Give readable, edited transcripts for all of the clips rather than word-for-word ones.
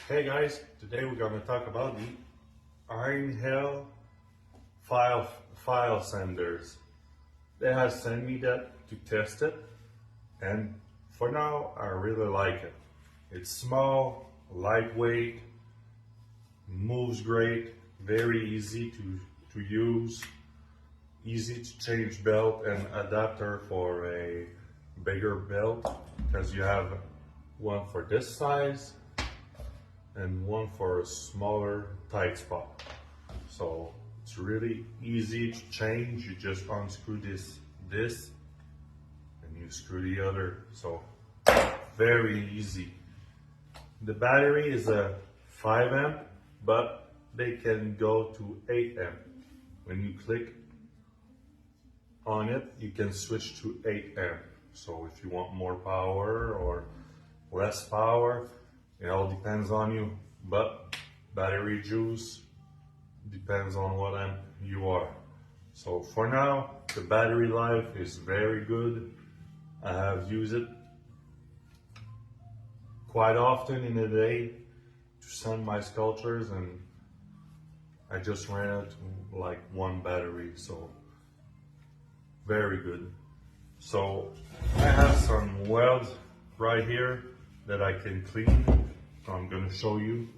Hey guys, today we're going to talk about the Einhell file senders. They have sent me that to test it, and for now I really like it. It's small, lightweight, moves great, very easy to use, easy to change belt and adapter for a bigger belt, because you have one for this size and one for a smaller tight spot. So it's really easy to change. You just unscrew this and you screw the other. So very easy. The battery is a 5 amp, but they can go to 8 amp. When you click on it, you can switch to 8 amp. So if you want more power or less power, it all depends on you, but battery juice depends on what amp you are. So for now, the battery life is very good. I have used it quite often in a day to send my sculptures, and I just ran out to like one battery, so very good. So I have some welds right here that I can clean. I'm going to show you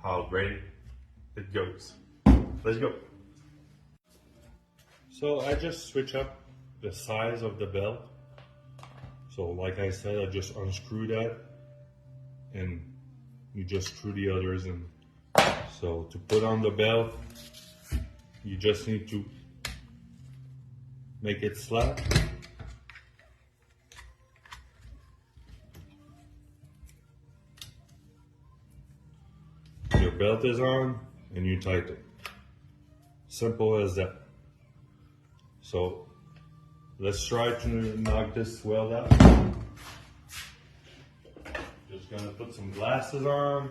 how great it goes. Let's go. So I just switch up the size of the belt. So like I said, I just unscrew that and you just screw the others in. So to put on the belt, you just need to make it flat. Your belt is on and you tighten. Simple as that. So let's try to knock this weld out. Just gonna put some glasses on.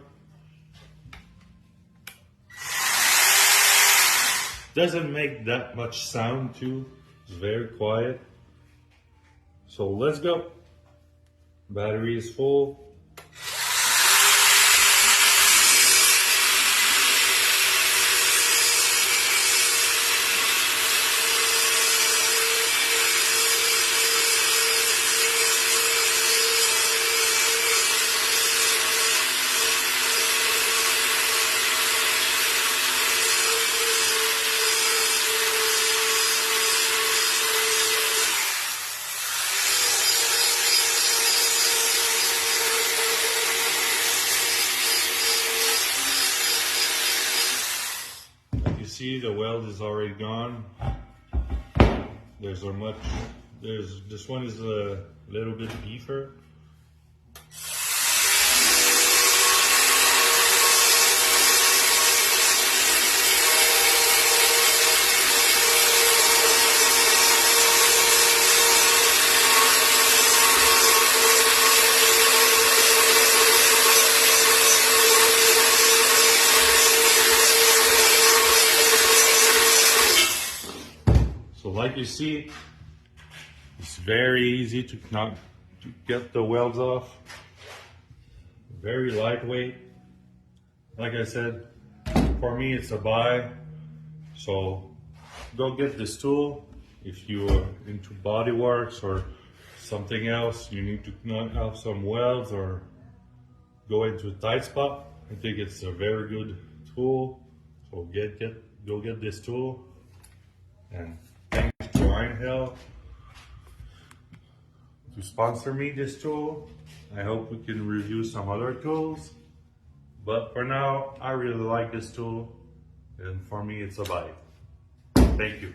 Doesn't make that much sound too. It's very quiet. So let's go. Battery is full. See, the weld is already gone. This one is a little bit deeper. So like you see, it's very easy to get the welds off. Very lightweight. Like I said, for me it's a buy. So go get this tool. If you're into bodyworks or something else, you need to knock out some welds or go into a tight spot, I think it's a very good tool. So go get this tool. And thanks to Einhell to sponsor me this tool. I hope we can review some other tools. But for now, I really like this tool. And for me, it's a buy. Thank you.